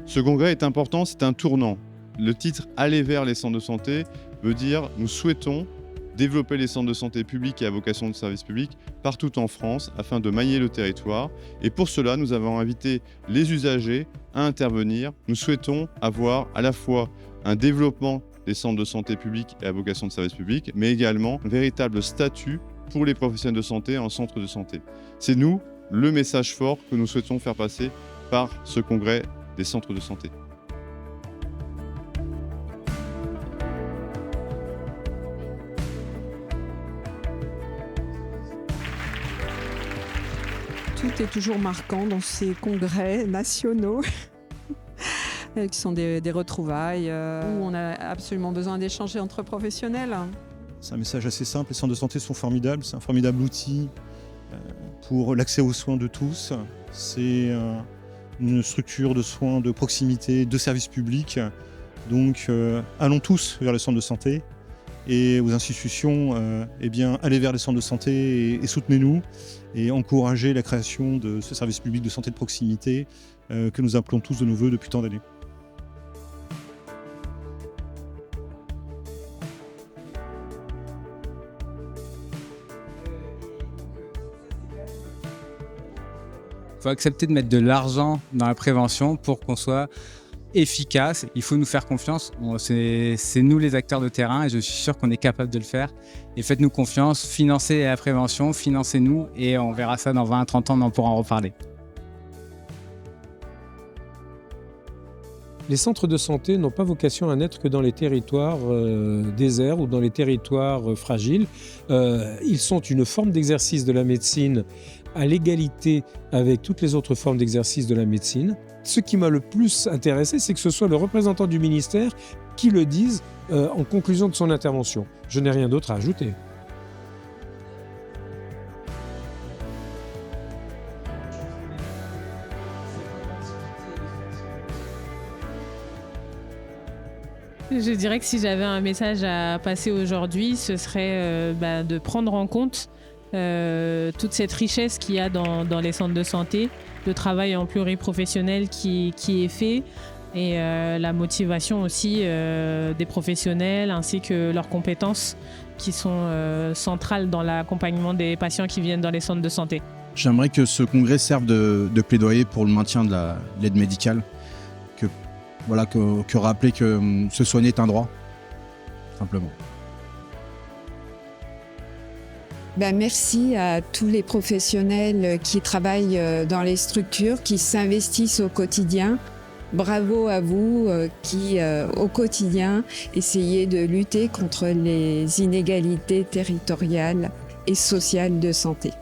Ce congrès est important, c'est un tournant. Le titre « Aller vers les centres de santé » veut dire « Nous souhaitons développer les centres de santé publics et à vocation de service public partout en France afin de mailler le territoire. Et pour cela, nous avons invité les usagers à intervenir. Nous souhaitons avoir à la fois un développement des centres de santé publics et à vocation de service public, mais également un véritable statut pour les professionnels de santé en centre de santé. C'est nous, le message fort que nous souhaitons faire passer par ce congrès des centres de santé. Tout est toujours marquant dans ces congrès nationaux qui sont des retrouvailles où on a absolument besoin d'échanger entre professionnels. C'est un message assez simple, les centres de santé sont formidables, c'est un formidable outil pour l'accès aux soins de tous. C'est une structure de soins de proximité, de service public. Donc allons tous vers les centres de santé et aux institutions, allez vers les centres de santé et soutenez-nous et encouragez la création de ce service public de santé de proximité que nous appelons tous de nos vœux depuis tant d'années. Il faut accepter de mettre de l'argent dans la prévention pour qu'on soit efficace. Il faut nous faire confiance. C'est nous les acteurs de terrain et je suis sûr qu'on est capable de le faire. Et faites-nous confiance, financez la prévention, financez-nous et on verra ça dans 20 à 30 ans, on pourra en reparler. Les centres de santé n'ont pas vocation à n'être que dans les territoires déserts ou dans les territoires fragiles. Ils sont une forme d'exercice de la médecine à l'égalité avec toutes les autres formes d'exercice de la médecine. Ce qui m'a le plus intéressé, c'est que ce soit le représentant du ministère qui le dise en conclusion de son intervention. Je n'ai rien d'autre à ajouter. Je dirais que si j'avais un message à passer aujourd'hui, ce serait de prendre en compte toute cette richesse qu'il y a dans les centres de santé, le travail en pluriprofessionnel qui est fait et la motivation aussi des professionnels ainsi que leurs compétences qui sont centrales dans l'accompagnement des patients qui viennent dans les centres de santé. J'aimerais que ce congrès serve de plaidoyer pour le maintien de l'aide médicale, que rappeler que se soigner est un droit, simplement. Merci à tous les professionnels qui travaillent dans les structures, qui s'investissent au quotidien. Bravo à vous qui, au quotidien, essayez de lutter contre les inégalités territoriales et sociales de santé.